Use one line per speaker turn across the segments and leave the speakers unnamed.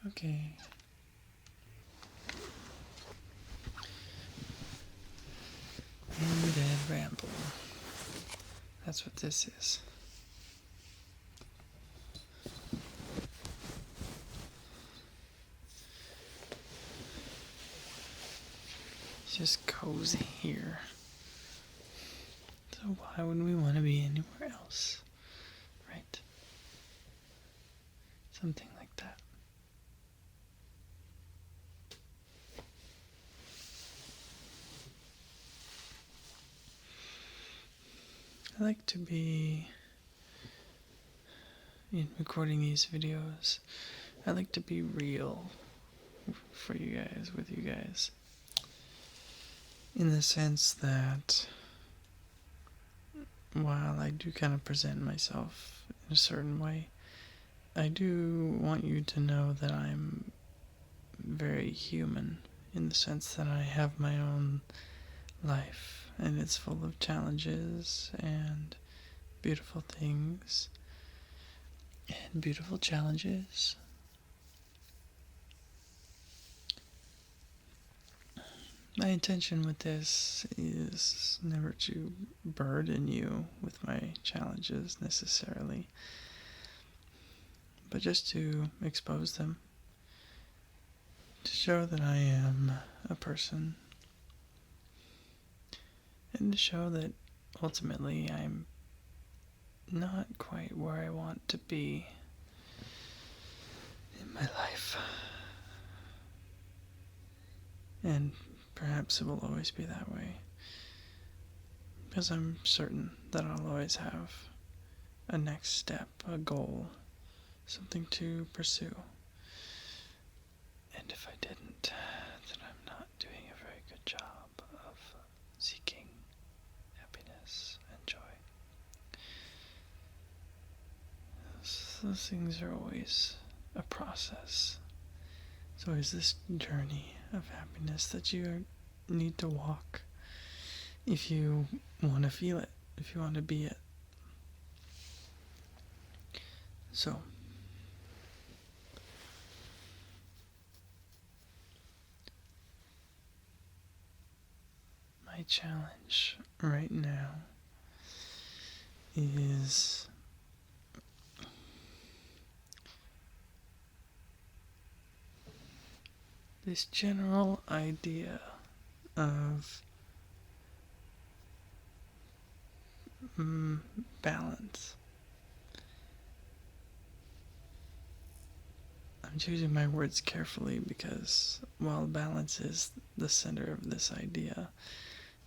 Okay. In-bed ramble. That's what this is. It's just cozy here. So why would we want to be anywhere else? Right? Something like that. I like to be, in recording these videos, I like to be real for you guys, with you guys. In the sense that while I do kind of present myself in a certain way, I do want you to know that I'm very human, in the sense that I have my own life, and it's full of challenges and beautiful things and beautiful challenges. My intention with this is never to burden you with my challenges necessarily, but just to expose them, to show that I am a person, and to show that ultimately I'm not quite where I want to be in my life. And perhaps it will always be that way, because I'm certain that I'll always have a next step, a goal, something to pursue. And if I didn't, then I'm not doing a very good job of seeking happiness and joy. Those things are always a process. It's always this journey of happiness that you need to walk if you want to feel it, if you want to be it. So, my challenge right now is this general idea of balance. I'm choosing my words carefully because while balance is the center of this idea,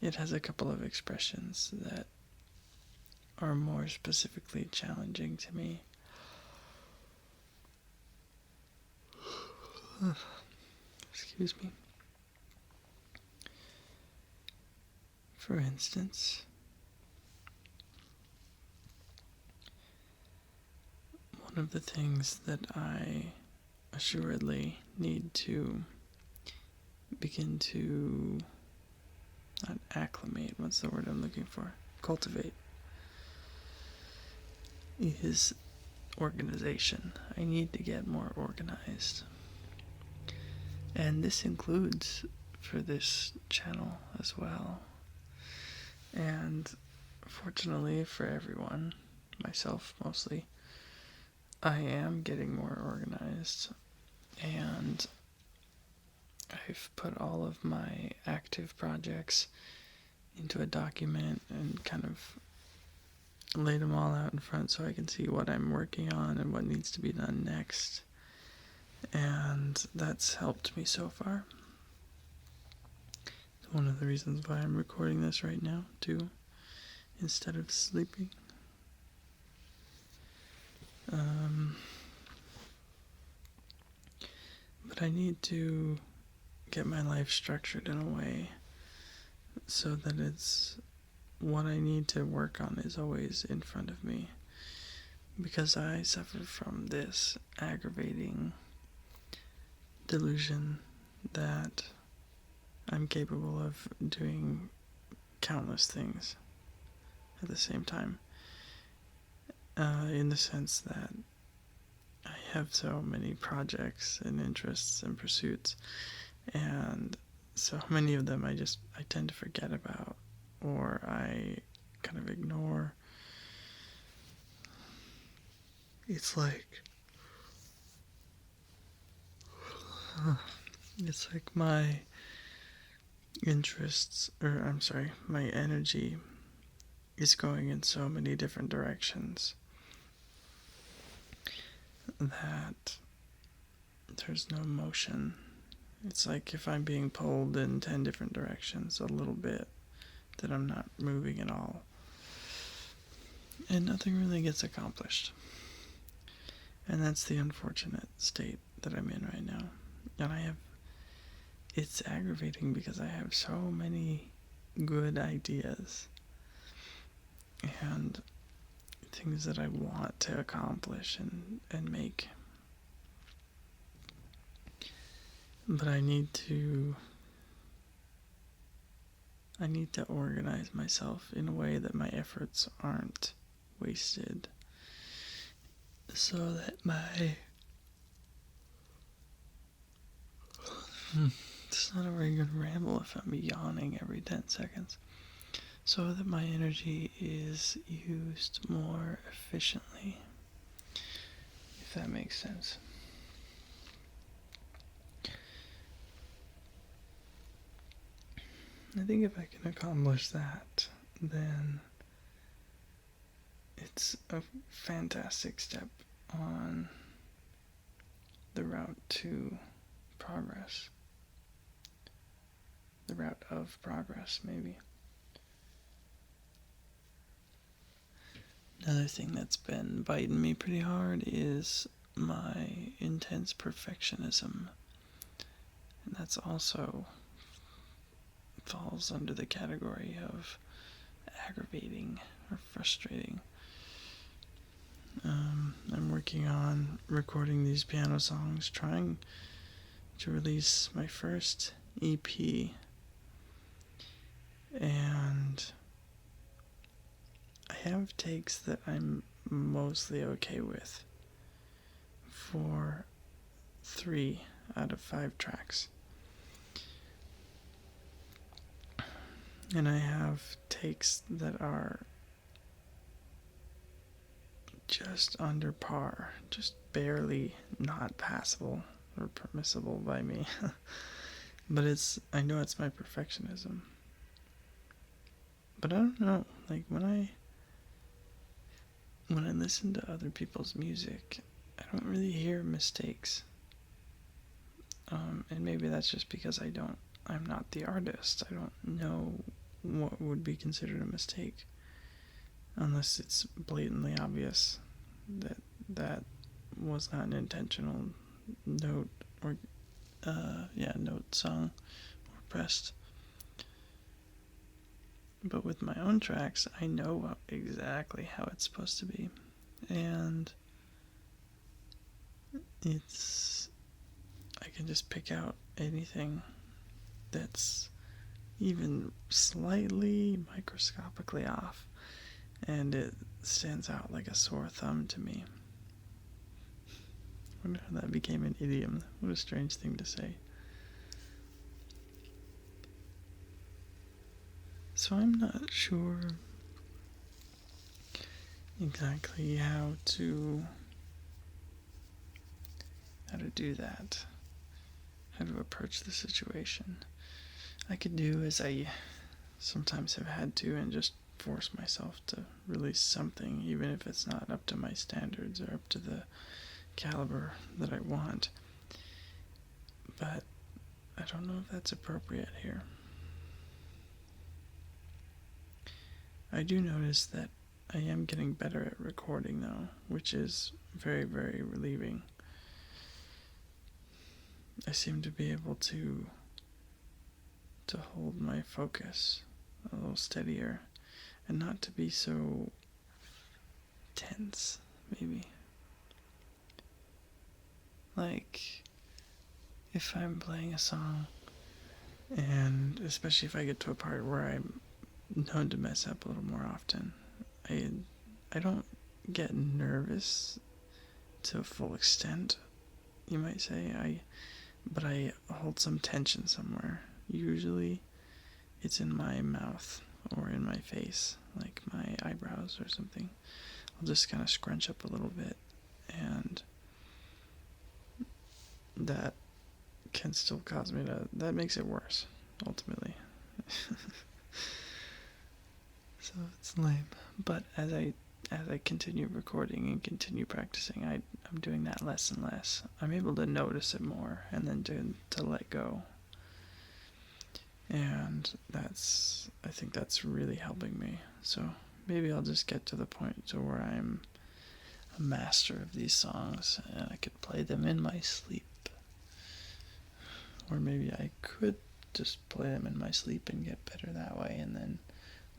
it has a couple of expressions that are more specifically challenging to me. Excuse me. For instance, one of the things that I assuredly need to begin to not acclimate, what's the word I'm looking for? Cultivate, is organization. I need to get more organized. And this includes for this channel as well. And fortunately for everyone, myself mostly, I am getting more organized. And I've put all of my active projects into a document and kind of laid them all out in front so I can see what I'm working on and what needs to be done next. And that's helped me so far. One of the reasons why I'm recording this right now, too, instead of sleeping. But I need to get my life structured in a way so that it's what I need to work on is always in front of me. Because I suffer from this aggravating delusion that I'm capable of doing countless things at the same time. In the sense that I have so many projects and interests and pursuits, and so many of them I tend to forget about, or I kind of ignore. It's like my interests, or I'm sorry, my energy is going in so many different directions that there's no motion. It's like if I'm being pulled in 10 different directions a little bit, that I'm not moving at all. And nothing really gets accomplished. And that's the unfortunate state that I'm in right now. And it's aggravating because I have so many good ideas and things that I want to accomplish and make. But I need to organize myself in a way that my efforts aren't wasted, so that it's not a very good ramble if I'm yawning every 10 seconds, so that my energy is used more efficiently, if that makes sense. I think if I can accomplish that, then it's a fantastic step on the route to progress. The route of progress, maybe. Another thing that's been biting me pretty hard is my intense perfectionism. And that's also falls under the category of aggravating or frustrating. I'm working on recording these piano songs, trying to release my first EP, and I have takes that I'm mostly okay with for 3 out of 5 tracks. And I have takes that are just under par, just barely not passable or permissible by me. But I know it's my perfectionism. But I don't know, like when I listen to other people's music, I don't really hear mistakes. And maybe that's just because I'm not the artist. I don't know what would be considered a mistake, unless it's blatantly obvious that was not an intentional note or note sung or pressed. But with my own tracks, I know exactly how it's supposed to be, and I can just pick out anything that's even slightly microscopically off, and it stands out like a sore thumb to me. I wonder how that became an idiom. What a strange thing to say. So I'm not sure exactly how to do that, how to approach the situation. I could do as I sometimes have had to and just force myself to release something, even if it's not up to my standards or up to the caliber that I want. But I don't know if that's appropriate here. I do notice that I am getting better at recording though, which is very, very relieving. I seem to be able to hold my focus a little steadier and not to be so tense, maybe. Like, if I'm playing a song, and especially if I get to a part where I'm known to mess up a little more often, I don't get nervous to a full extent, you might say. But I hold some tension somewhere. Usually it's in my mouth or in my face, like my eyebrows or something. I'll just kind of scrunch up a little bit, and that can still cause me that makes it worse, ultimately. So it's lame. But as I continue recording and continue practicing, I'm doing that less and less. I'm able to notice it more and then to let go. And I think that's really helping me. So maybe I'll just get to the point to where I'm a master of these songs and I could play them in my sleep. Or maybe I could just play them in my sleep and get better that way and then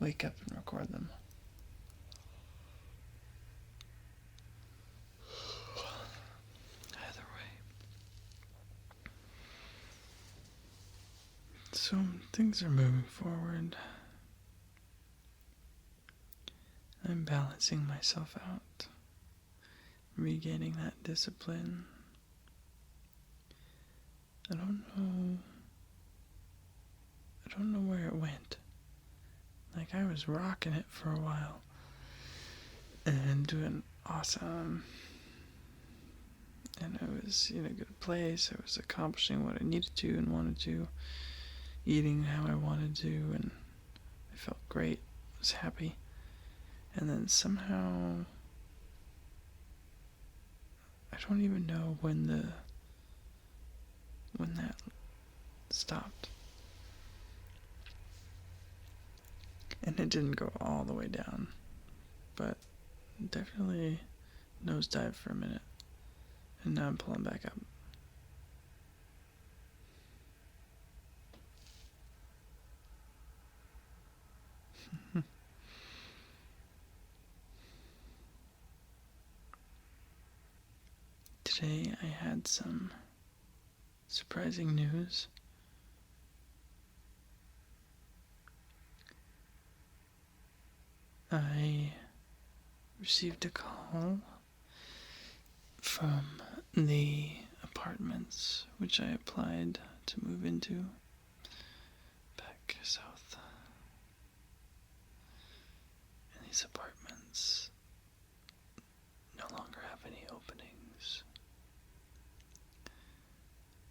wake up and record them. Either way. So things are moving forward. I'm balancing myself out, regaining that discipline. I don't know where it went. Like, I was rocking it for a while and doing awesome. And I was in a good place. I was accomplishing what I needed to and wanted to, eating how I wanted to, and I felt great. I was happy. And then somehow, I don't even know when that stopped. And it didn't go all the way down, but definitely nosedive for a minute. And now I'm pulling back up. Today I had some surprising news. I received a call from the apartments which I applied to move into back south. And these apartments no longer have any openings.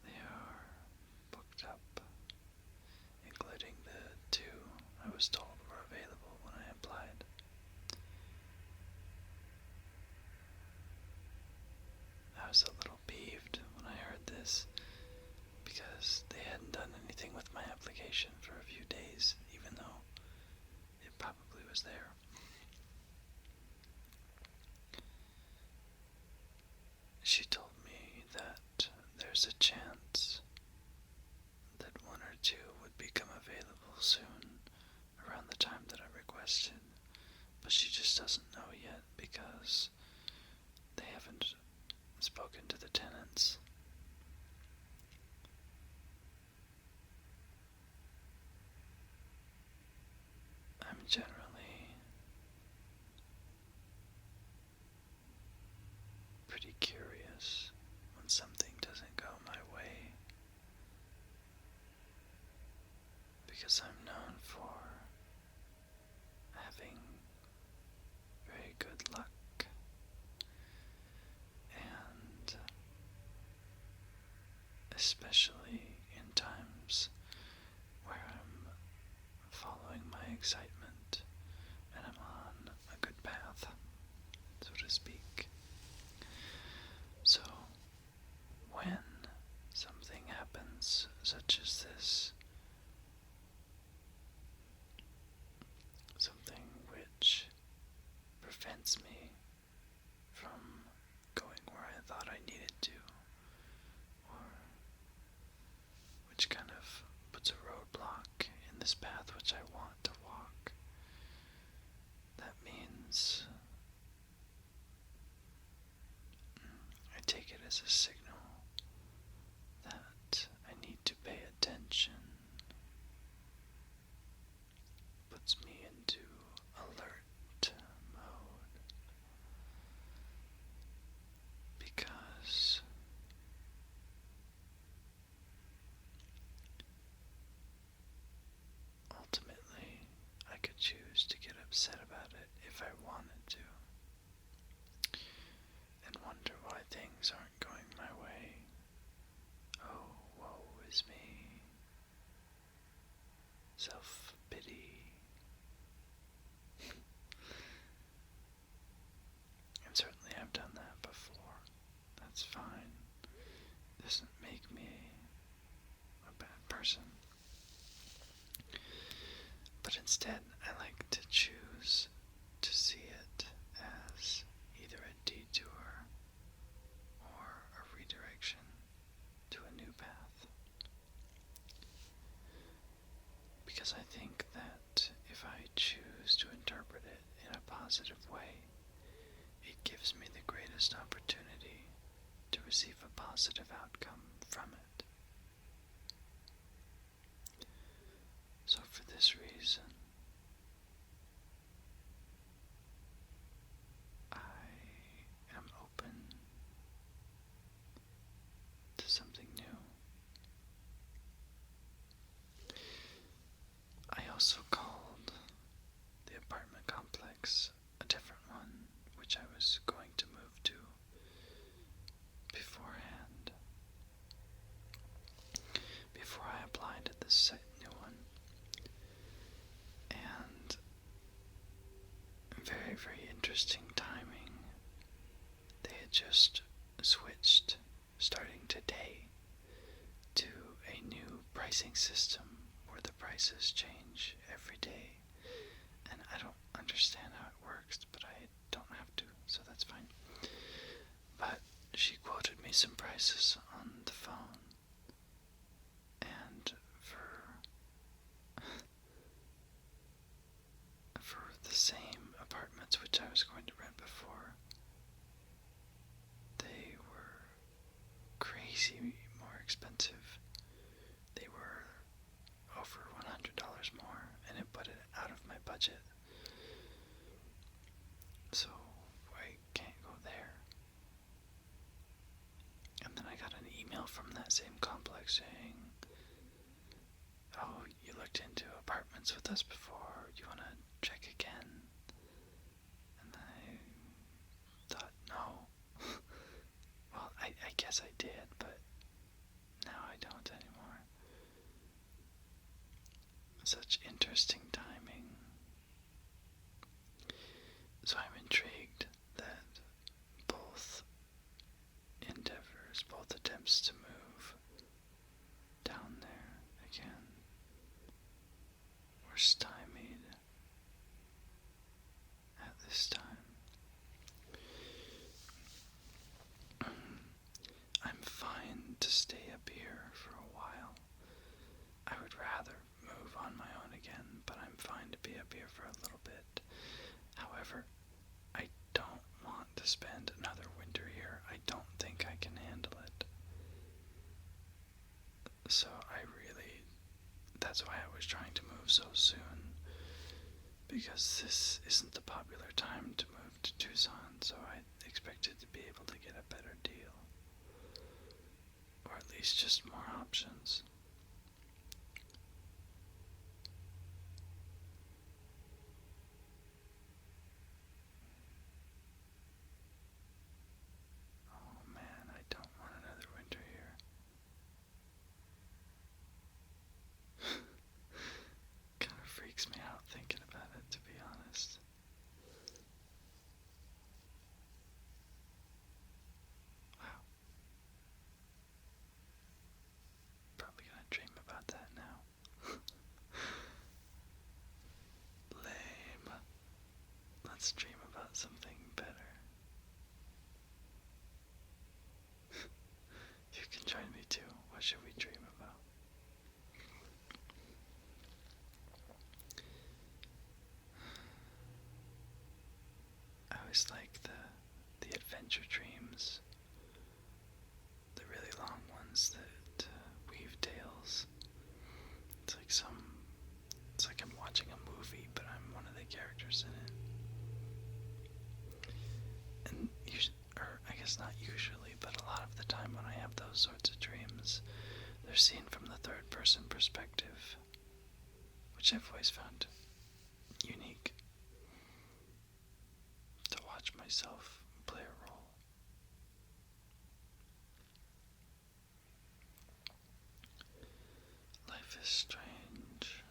They are booked up, including the two I was told were available when I applied. I was a little peeved when I heard this because they hadn't done anything with my application for a few days, even though it probably was there. She told me that there's a chance that one or two would become available soon, around the time that I requested, but she just doesn't know yet because they haven't spoken to the tenants. I'm generally pretty curious when something doesn't go my way, because I'm known for having very good luck, and especially in times where I'm following my excitement and I'm on a good path, so to speak. So when something happens such as this, something which prevents me from going where I thought I needed to, or which kind of puts a roadblock in this path which I want to walk, that means I take it as a signal that I need to pay attention. Puts me into alert mode. things aren't going my way. Oh, woe is me. Self-pity. And certainly I've done that before. That's fine. Doesn't make me a bad person. But instead, I like to choose to see it as either a detour or a redirection to a new path. Because I think that if I choose to interpret it in a positive way, it gives me the greatest opportunity to receive a positive outcome from it. So for this reason, I am open to something new. I also called the apartment complex a different one, which I was going to move to beforehand, before I applied at this new one. And very, very interesting timing. They had just switched, starting today, to a new pricing system where the prices change every day. And I don't understand how it works, but I don't have to, so that's fine. But she quoted me some prices on the phone, and for the same apartments which I was going to rent before, they were crazy more expensive. They were over $100 more, and it put it out of my budget. So I can't go there. And then I got an email from that same complex saying, "Oh, you looked into apartments with us before, you want to check again?" And I thought, no. Well, I guess I did, but now I don't anymore. Such interesting timing. So I'm intrigued that both endeavors, both attempts to move down there again, were stymied at this time. I'm fine to stay up here for a while. I would rather move on my own again, but I'm fine to be up here for a little bit. However, I don't want to spend another winter here. I don't think I can handle it. So that's why I was trying to move so soon, because this isn't the popular time to move to Tucson, so I expected to be able to get a better deal. Or at least just more options. Oh man, I don't want another winter here. Kind of freaks me out thinking about it, to be honest. Wow. Probably gonna dream about that now. Lame. Let's dream about something better. You can join me too. What should we dream about? I always like the adventure dreams. The really long ones that weave tales. It's like I'm watching a movie, but I'm one of the characters in it. And or I guess not usually, but a lot of the time when I have those sorts of dreams, they're seen from the third person perspective, which I've always found unique. To watch myself play a role. is strange.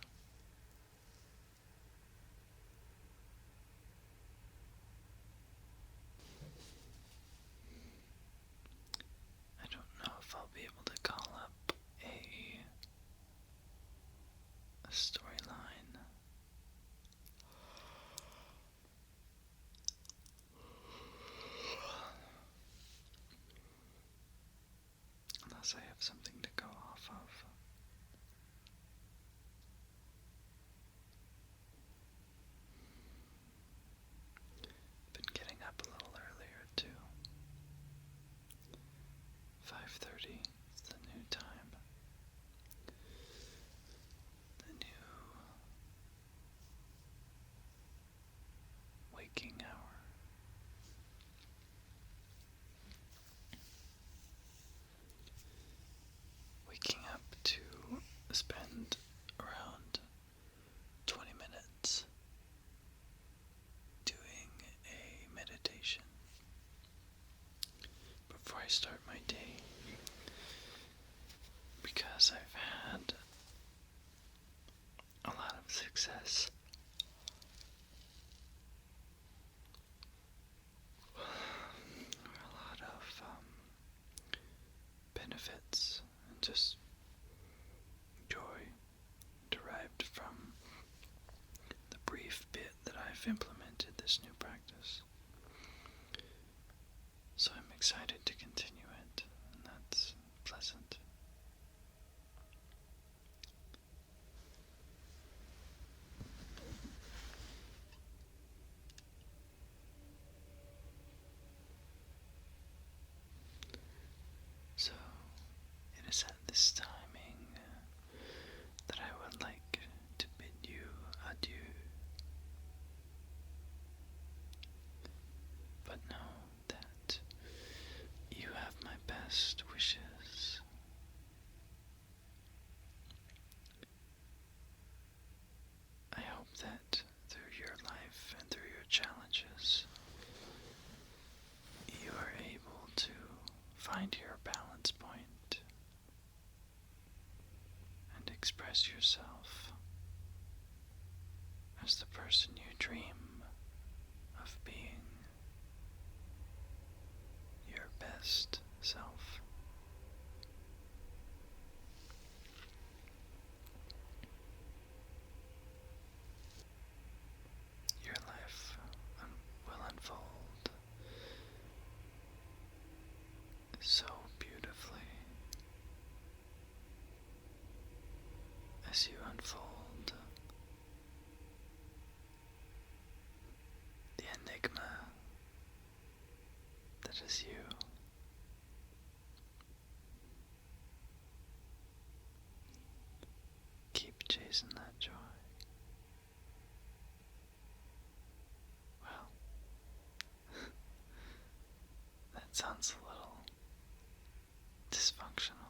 I don't know if I'll be able to call up a storyline. Unless I have something to go off of. Been getting up a little earlier too. 5:30 is the new time. The new waking hour. Waking up to spend around 20 minutes doing a meditation before I start my day, because I've had a lot of success. A lot of benefits and just joy derived from the brief bit that I've implemented this new practice. So I'm excited to continue it, and that's pleasant. So it is at this timing that I would like to bid you adieu. But know that you have my best wishes. I hope that through your life and through your challenges, you are able to find your balance point and express yourself as the person you dream of being, your best self. Your life will unfold so beautifully as you unfold the enigma that is you. Keep chasing that joy. Well, that sounds a little dysfunctional.